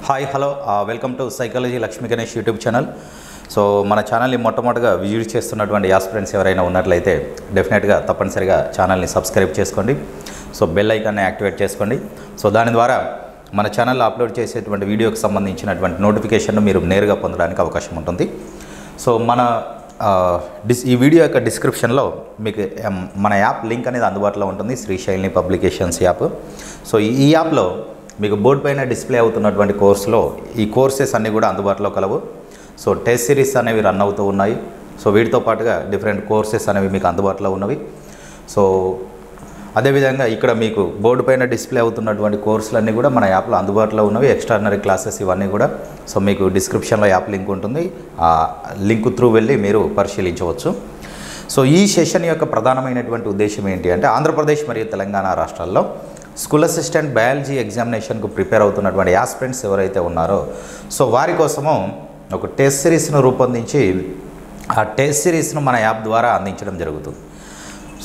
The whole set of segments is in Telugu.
Hi hello welcome to psychology Lakshmi Ganesh YouTube channel. So మన ఛానల్ని మొట్టమొదటిగా విజిట్ చేస్తున్నటువంటి యాస్పిరెంట్స్ ఎవరైనా ఉన్నట్లయితే డెఫినెట్గా తప్పనిసరిగా ఛానల్ని సబ్స్క్రైబ్ చేసుకోండి. సో బెల్ ఐకాన్ని యాక్టివేట్ చేసుకోండి. సో దాని ద్వారా మన ఛానల్లో అప్లోడ్ చేసేటువంటి వీడియోకి సంబంధించినటువంటి నోటిఫికేషన్ను మీరు నేరుగా పొందడానికి అవకాశం ఉంటుంది. సో ఈ వీడియో యొక్క డిస్క్రిప్షన్లో మీకు మన యాప్ లింక్ అనేది అందుబాటులో ఉంటుంది, శ్రీశైలిని పబ్లికేషన్స్ యాప్. సో ఈ యాప్లో మీకు బోర్డు పైన డిస్ప్లే అవుతున్నటువంటి కోర్సులో ఈ కోర్సెస్ అన్నీ కూడా అందుబాటులో కలవు. సో టెస్ట్ సిరీస్ అనేవి రన్ అవుతూ ఉన్నాయి. సో వీటితో పాటుగా డిఫరెంట్ కోర్సెస్ అనేవి మీకు అందుబాటులో ఉన్నవి. సో అదేవిధంగా ఇక్కడ మీకు బోర్డు పైన డిస్ప్లే అవుతున్నటువంటి కోర్సులన్నీ కూడా మన యాప్లో అందుబాటులో ఉన్నవి, ఎక్స్ట్రాడినరీ క్లాసెస్ ఇవన్నీ కూడా. సో మీకు డిస్క్రిప్షన్లో యాప్ లింక్ ఉంటుంది, ఆ లింక్ త్రూ వెళ్ళి మీరు పరిశీలించవచ్చు. సో ఈ సెషన్ యొక్క ప్రధానమైనటువంటి ఉద్దేశం ఏంటి అంటే, ఆంధ్రప్రదేశ్ మరియు తెలంగాణ రాష్ట్రాల్లో స్కూల్ అసిస్టెంట్ బయాలజీ ఎగ్జామినేషన్కు ప్రిపేర్ అవుతున్నటువంటి యాస్పిరెంట్స్ ఎవరైతే ఉన్నారో సో వారి కోసము ఒక టెస్ట్ సిరీస్ను రూపొందించి ఆ టెస్ట్ సిరీస్ను మన యాప్ ద్వారా అందించడం జరుగుతుంది.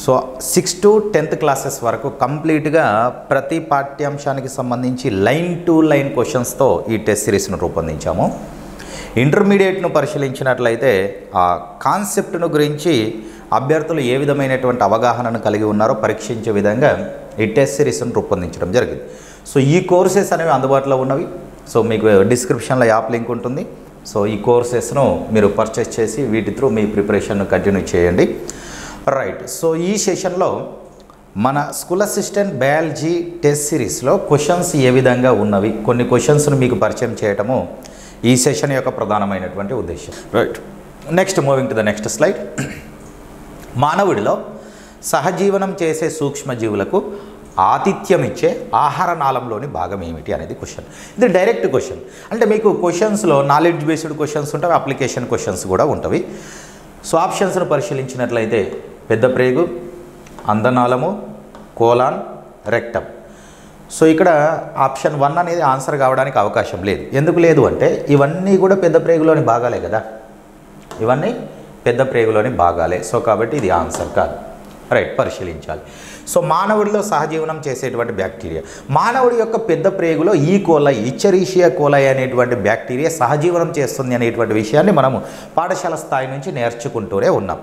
సో 6 to 10th క్లాసెస్ వరకు కంప్లీట్గా ప్రతి పాఠ్యాంశానికి సంబంధించి లైన్ టు లైన్ క్వశ్చన్స్తో ఈ టెస్ట్ సిరీస్ను రూపొందించాము. ఇంటర్మీడియట్ను పరిశీలించినట్లయితే ఆ కాన్సెప్ట్ను గురించి అభ్యర్థులు ఏ విధమైనటువంటి అవగాహనను కలిగి ఉన్నారో పరీక్షించే విధంగా ఈ టెస్ట్ సిరీస్ను రూపొందించడం జరిగింది. సో ఈ కోర్సెస్ అనేవి అందుబాటులో ఉన్నవి. సో మీకు డిస్క్రిప్షన్లో యాప్ లింక్ ఉంటుంది. సో ఈ కోర్సెస్ను మీరు పర్చేస్ చేసి వీటి త్రూ మీ ప్రిపరేషన్ను కంటిన్యూ చేయండి. రైట్. సో ఈ సెషన్లో మన స్కూల్ అసిస్టెంట్ బయాలజీ టెస్ట్ సిరీస్లో క్వశ్చన్స్ ఏ విధంగా ఉన్నవి, కొన్ని క్వశ్చన్స్ను మీకు పరిచయం చేయటము ఈ సెషన్ యొక్క ప్రధానమైనటువంటి ఉద్దేశం. Right. Next moving to the next slide. మానవుడిలో సహజీవనం చేసే సూక్ష్మజీవులకు ఆతిథ్యం ఇచ్చే ఆహార నాళంలోని భాగం ఏమిటి అనేది క్వశ్చన్. ఇది డైరెక్ట్ క్వశ్చన్. అంటే మీకు క్వశ్చన్స్లో నాలెడ్జ్ బేస్డ్ క్వశ్చన్స్ ఉంటాయి, అప్లికేషన్ క్వశ్చన్స్ కూడా ఉంటవి. సో ఆప్షన్స్ను పరిశీలించినట్లయితే పెద్ద ప్రేగు, అందనాళము, కోలాన్, రెక్టమ్. సో ఇక్కడ ఆప్షన్ 1 అనేది ఆన్సర్ కావడానికి అవకాశం లేదు. ఎందుకు లేదు అంటే ఇవన్నీ కూడా పెద్ద ప్రేగులోని భాగాలే కదా, ఇవన్నీ పెద్ద ప్రేగులోని భాగాలే. సో కాబట్టి ఇది ఆన్సర్ కాదు. రైట్, పరిశీలించాలి. సో మానవుడిలో సహజీవనం చేసేటువంటి బ్యాక్టీరియా, మానవుడి యొక్క పెద్ద ప్రేగులో ఈ కోలై, ఇచ్చరీషియా కోలై అనేటువంటి బ్యాక్టీరియా సహజీవనం చేస్తుంది అనేటువంటి విషయాన్ని మనము పాఠశాల స్థాయి నుంచి నేర్చుకుంటూనే ఉన్నాం.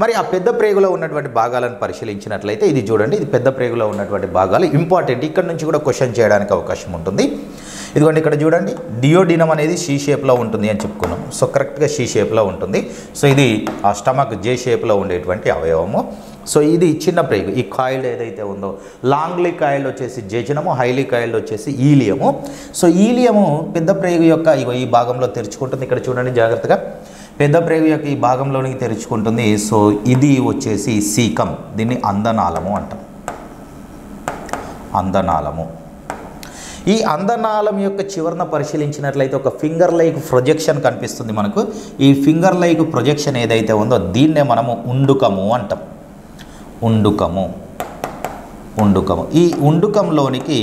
మరి ఆ పెద్ద ప్రేగులో ఉన్నటువంటి భాగాలను పరిశీలించినట్లయితే ఇది చూడండి, ఇది పెద్ద ప్రేగులో ఉన్నటువంటి భాగాలు ఇంపార్టెంట్. ఇక్కడ నుంచి కూడా క్వశ్చన్ చేయడానికి అవకాశం ఉంటుంది. ఇదిగోండి ఇక్కడ చూడండి, డియోడినం అనేది షీ షేప్లో ఉంటుంది అని చెప్పుకున్నాం. సో కరెక్ట్గా షీ షేప్లో ఉంటుంది. సో ఇది ఆ స్టమక్ జే షేప్లో ఉండేటువంటి అవయవము. సో ఇది చిన్న ప్రేగు, ఈ కాయిల్ ఏదైతే ఉందో, లాంగ్లీ కాయిల్ వచ్చేసి జేజనము, హైలీ కాయిల్ వచ్చేసి ఈలియము. సో ఈలియము పెద్ద ప్రేగు యొక్క ఈ భాగంలో తెరుచుకుంటుంది. ఇక్కడ చూడండి జాగ్రత్తగా, పెద్ద ప్రేగు యొక్క ఈ భాగంలోనికి తెరుచుకుంటుంది. సో ఇది వచ్చేసి సీకం, దీన్ని అందనాళము అంటాం. అందనాళము. ఈ అందనాళం యొక్క చివరన పరిశీలించినట్లయితే ఒక ఫింగర్ లైక్ ప్రొజెక్షన్ కనిపిస్తుంది మనకు. ఈ ఫింగర్ లైక్ ప్రొజెక్షన్ ఏదైతే ఉందో దీన్నే మనము ఉండుకము అంటాం. ఉండుకము. ఈ ఉండుకంలోనికి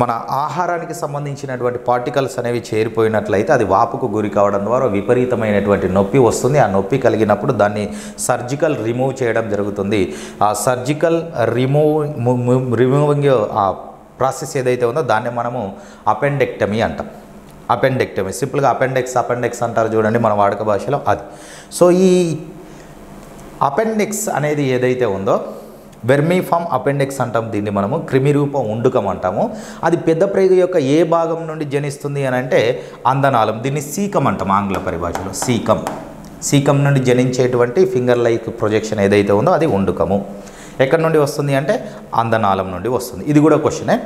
మన ఆహారానికి సంబంధించినటువంటి పార్టికల్స్ అనేవి చేరిపోయినట్లయితే అది వాపుకు గురి కావడం ద్వారా విపరీతమైనటువంటి నొప్పి వస్తుంది. ఆ నొప్పి కలిగినప్పుడు దాన్ని సర్జికల్ రిమూవ్ చేయడం జరుగుతుంది. ఆ సర్జికల్ రిమూవింగ్ ఆ ప్రాసెస్ ఏదైతే ఉందో దాన్ని మనము అపెండెక్టమీ అంటాం. అపెండెక్టమీ, సింపుల్గా అపెండెక్స్ అంటారు చూడండి మన వాడుక భాషలో, అది. సో ఈ అపెండిక్స్ అనేది ఏదైతే ఉందో వెర్మిఫామ్ అపెండిక్స్ అంటాం, దీన్ని మనము క్రిమి రూపం ఉండుకం అంటాము. అది పెద్ద ప్రేగు యొక్క ఏ భాగం నుండి జనిస్తుంది అని అంటే అందనాళం, దీన్ని సీకం అంటాం ఆంగ్ల పరిభాషలో. సీకం నుండి జనించేటువంటి ఫింగర్ లైక్ ప్రొజెక్షన్ ఏదైతే ఉందో అది ఉండుకము. ఎక్కడి నుండి వస్తుంది అంటే అందనాళం నుండి వస్తుంది. ఇది కూడా క్వశ్చనే.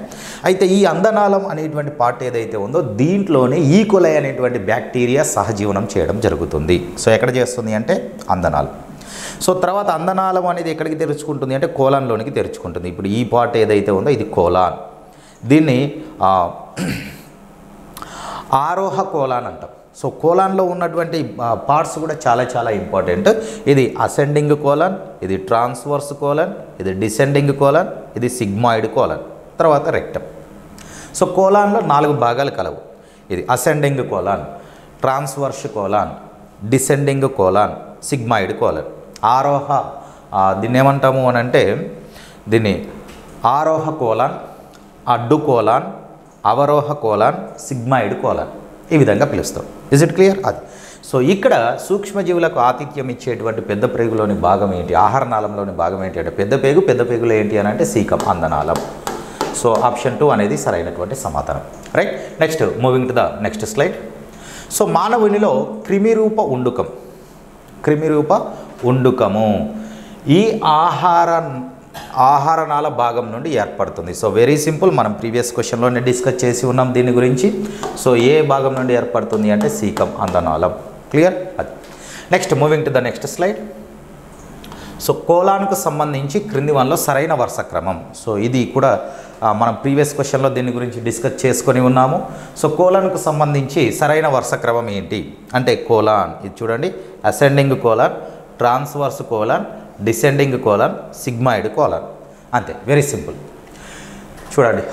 అయితే ఈ అందనాళం అనేటువంటి పార్ట్ ఏదైతే ఉందో దీంట్లోనే ఈకోలై అనేటువంటి బ్యాక్టీరియా సహజీవనం చేయడం జరుగుతుంది. సో ఎక్కడ చేస్తుంది అంటే అందనాళం. సో తర్వాత అందనాళం అనేది ఎక్కడికి తెరుచుకుంటుంది అంటే కోలాన్లోనికి తెరుచుకుంటుంది. ఇప్పుడు ఈ పార్ట్ ఏదైతే ఉందో ఇది కోలాన్, దీన్ని ఆరోహ కోలాన్ అంటాం. సో కోలాన్లో ఉన్నటువంటి పార్ట్స్ కూడా చాలా ఇంపార్టెంట్. ఇది అసెండింగ్ కోలాన్, ఇది ట్రాన్స్వర్స్ కోలాన్, ఇది డిసెండింగ్ కోలాన్, ఇది సిగ్మాయిడ్ కోలాన్, తర్వాత రెక్టమ్. సో కోలాన్లో 4 భాగాలు కలవు. ఇది ascending colon, transverse colon, descending colon, sigmoid colon. ఆరోహ దీన్ని ఏమంటాము అని అంటే దీన్ని ఆరోహ కోలాన్, అడ్డు కోలాన్, అవరోహ కోలాన్, సిగ్మాయిడ్ కోలాన్, ఈ విధంగా పిలుస్తాం. Is it clear? అది. సో ఇక్కడ సూక్ష్మజీవులకు ఆతిథ్యం ఇచ్చేటువంటి పెద్ద పేగులోని భాగం ఏంటి, ఆహార నాళంలోని భాగం ఏంటి అంటే పెద్ద పేగులో ఏంటి అని అంటే సీకం, అందనాళం. సో ఆప్షన్ 2 అనేది సరైనటువంటి సమాధానం. Right. Next moving to the next slide. So మానవునిలో క్రిమిరూప ఉండుకము ఈ ఆహారనాళ భాగం నుండి ఏర్పడుతుంది. సో వెరీ సింపుల్, మనం ప్రీవియస్ క్వశ్చన్లోనే డిస్కస్ చేసి ఉన్నాం దీని గురించి. సో ఏ భాగం నుండి ఏర్పడుతుంది అంటే సీకం, అందనాళం. క్లియర్? అది. Next moving to the next slide. So కోలాన్కు సంబంధించి క్రింది వన్లో సరైన వరుస క్రమం. సో ఇది కూడా మనం ప్రీవియస్ క్వశ్చన్లో దీని గురించి డిస్కస్ చేసుకొని ఉన్నాము. సో కోలాన్కు సంబంధించి సరైన వరుస క్రమం ఏంటి అంటే కోలాన్, ఇది చూడండి, ascending colon, transverse colon, descending colon, sigmoid colon. అంతే, వెరీ సింపుల్. చూడండి,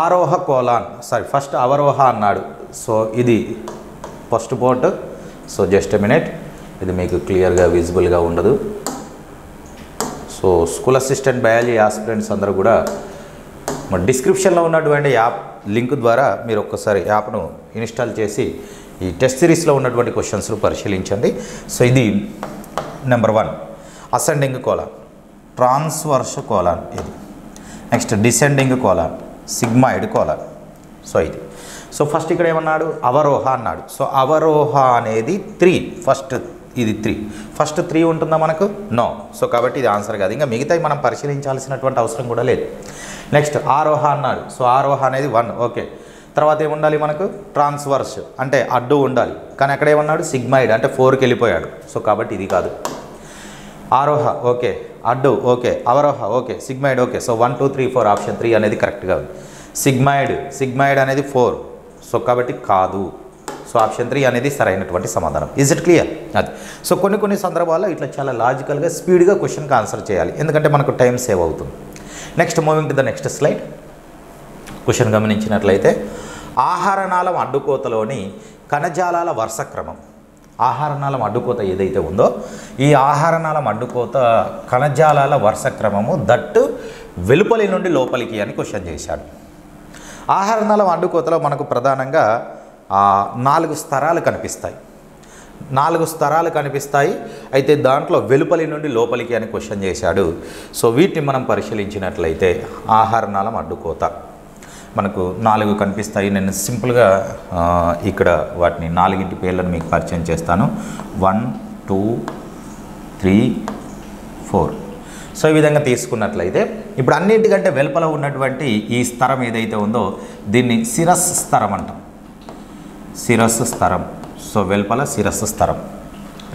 ఆరోహ కోలాన్, ఫస్ట్ అవరోహ అన్నాడు. సో ఇది first port. So just a minute, ఇది మీకు క్లియర్గా విజిబుల్గా ఉండదు. So school assistant biology aspirants అందరూ కూడా మన డిస్క్రిప్షన్లో ఉన్నటువంటి యాప్ లింక్ ద్వారా మీరు ఒక్కసారి యాప్ను ఇన్స్టాల్ చేసి ఈ టెస్ట్ సిరీస్లో ఉన్నటువంటి క్వశ్చన్స్ను పరిశీలించండి. సో ఇది number 1 ascending colon, transverse colon, ఇది next descending colon, sigmoid colon. So ఇది. సో ఫస్ట్ ఇక్కడ ఏమన్నాడు, అవరోహ అన్నాడు. సో అవరోహ అనేది 3, ఫస్ట్ ఇది 3, ఫస్ట్ 3 ఉంటుందా మనకు? నో. సో కాబట్టి ఇది ఆన్సర్ కాదు. ఇంకా మిగతాయి మనం పరిశీలించాల్సినటువంటి అవసరం కూడా లేదు. నెక్స్ట్ ఆరోహ అన్నాడు. సో ఆరోహ అనేది 1, ఓకే. తర్వాత ఏముండాలి మనకు? ట్రాన్స్వర్స్ అంటే అడ్డు ఉండాలి, కానీ అక్కడ ఏమన్నాడు? సిగ్మాయిడ్ అంటే 4కి వెళ్ళిపోయాడు. సో కాబట్టి ఇది కాదు. ఆరోహ ఓకే, అడ్డు ఓకే, అవరోహ okay, sigmoid okay. So 1 2 3 4 option 3 అనేది కరెక్ట్గా ఉంది. సిగ్మాయిడ్ అనేది 4, సో కాబట్టి కాదు. సో ఆప్షన్ 3 అనేది సరైనటువంటి సమాధానం. Is it clear? అది. సో కొన్ని సందర్భాల్లో ఇట్లా చాలా లాజికల్గా స్పీడ్గా క్వశ్చన్కి ఆన్సర్ చేయాలి, ఎందుకంటే మనకు టైం సేవ్ అవుతుంది. Next moving to the next slide. Question గమనించినట్లయితే ఆహారనాళం అడ్డుకోతలోని కణజాలాల వరుస క్రమం. ఆహారనాళం అడ్డుకోత ఏదైతే ఉందో ఈ ఆహారనాళం అడ్డుకోత కణజాలాల వరుస క్రమము దట్టు వెలుపలి నుండి లోపలికి అని క్వశ్చన్ చేశాడు. ఆహారనాళం అడ్డుకోతలో మనకు ప్రధానంగా 4 స్తరాలు కనిపిస్తాయి. 4 స్తరాలు కనిపిస్తాయి. అయితే దాంట్లో వెలుపలి నుండి లోపలికి అని క్వశ్చన్ చేశాడు. సో వీటిని మనం పరిశీలించినట్లయితే ఆహారనాళం అడ్డుకోత మనకు 4 కనిపిస్తాయి. నేను సింపుల్గా ఇక్కడ వాటిని 4 పేర్లను మీకు పరిచయం చేస్తాను. 1 2 3 4. సో ఈ విధంగా తీసుకున్నట్లయితే ఇప్పుడు అన్నింటికంటే వెలుపల ఉన్నటువంటి ఈ స్తరం ఏదైతే ఉందో దీన్ని శిరస్సు స్తరం అంటాం. శిరస్సు స్తరం. సో వెలుపల శిరస్సు స్తరం.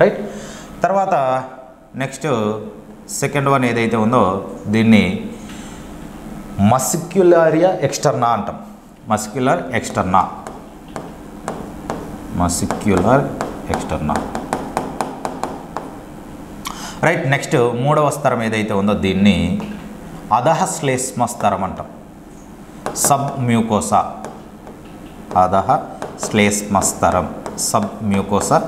రైట్. తర్వాత నెక్స్ట్ సెకండ్ వన్ ఏదైతే ఉందో దీన్ని మస్క్యులరియా ఎక్స్టర్నా అంటాం. Muscular externa. రైట్. నెక్స్ట్ మూడవ స్తరం ఏదైతే ఉందో దీన్ని అధఃశ్లేష్మ స్తరం అంటాం. Submucosa. అధఃశ్లేష్మ స్తరం, సబ్ మ్యూకోసా.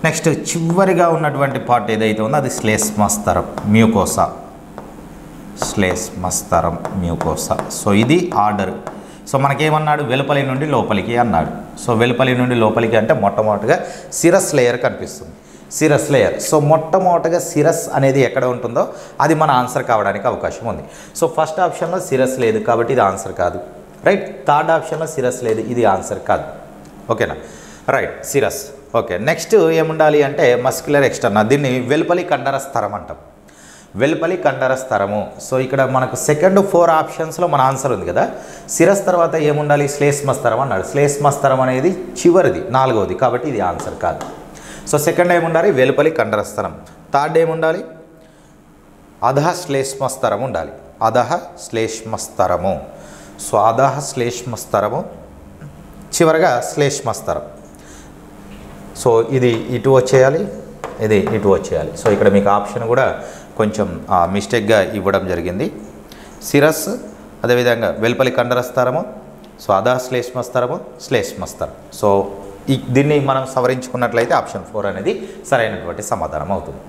నెక్స్ట్ చివరిగా ఉన్నటువంటి పార్ట్ ఏదైతే ఉందో అది శ్లేష్మ స్తరం, మ్యూకోసా. మ్యూకోసా. సో ఇది ఆర్డర్. సో మనకేమన్నాడు? వెలుపలి నుండి లోపలికి అన్నాడు. సో వెలుపలి నుండి లోపలికి అంటే మొట్టమొదటిగా సిరస్ లేయర్ కనిపిస్తుంది. సిరస్ లేయర్. సో మొట్టమొదటిగా సిరస్ అనేది ఎక్కడ ఉంటుందో అది మన ఆన్సర్ కావడానికి అవకాశం ఉంది. సో ఫస్ట్ ఆప్షన్లో సిరస్ లేదు కాబట్టి ఇది ఆన్సర్ కాదు. రైట్. థర్డ్ ఆప్షన్లో సిరస్ లేదు, ఇది ఆన్సర్ కాదు. ఓకేనా? రైట్. సిరస్. ఓకే. నెక్స్ట్ ఏముండాలి అంటే మస్క్యులర్ ఎక్స్టర్నా. దీన్ని వెలుపలి కండర స్తరం అంటాం. వెలుపలి కండర స్తరము. సో ఇక్కడ మనకు సెకండ్ 4 ఆప్షన్స్లో మన ఆన్సర్ ఉంది కదా. శిరస్ తర్వాత ఏముండాలి? శ్లేష్మ స్తరం అన్నాడు. శ్లేష్మ స్తరం అనేది చివరిది, 4వది, కాబట్టి ఇది ఆన్సర్ కాదు. సో సెకండ్ ఏముండాలి? వెలుపలి కండర స్తరం. థర్డ్ ఏముండాలి? అధఃశ్లేష్మ స్తరం ఉండాలి. అధఃశ్లేష్మ స్తరము. సో అధఃశ్లేష్మ స్తరము, చివరగా శ్లేష్మ స్తరం. సో ఇది ఇటు వచ్చేయాలి, ఇది ఇటు వచ్చేయాలి. సో ఇక్కడ మీకు ఆప్షన్ కూడా కొంచెం మిస్టేక్గా ఇవ్వడం జరిగింది. శిరస్, అదేవిధంగా వెలుపలి కండర స్తరము, సో అధఃశ్లేష్మ స్తరము, శ్లేష్మ స్తరం. సో దీన్ని మనం సవరించుకున్నట్లయితే ఆప్షన్ 4 అనేది సరైనటువంటి సమాధానం అవుతుంది.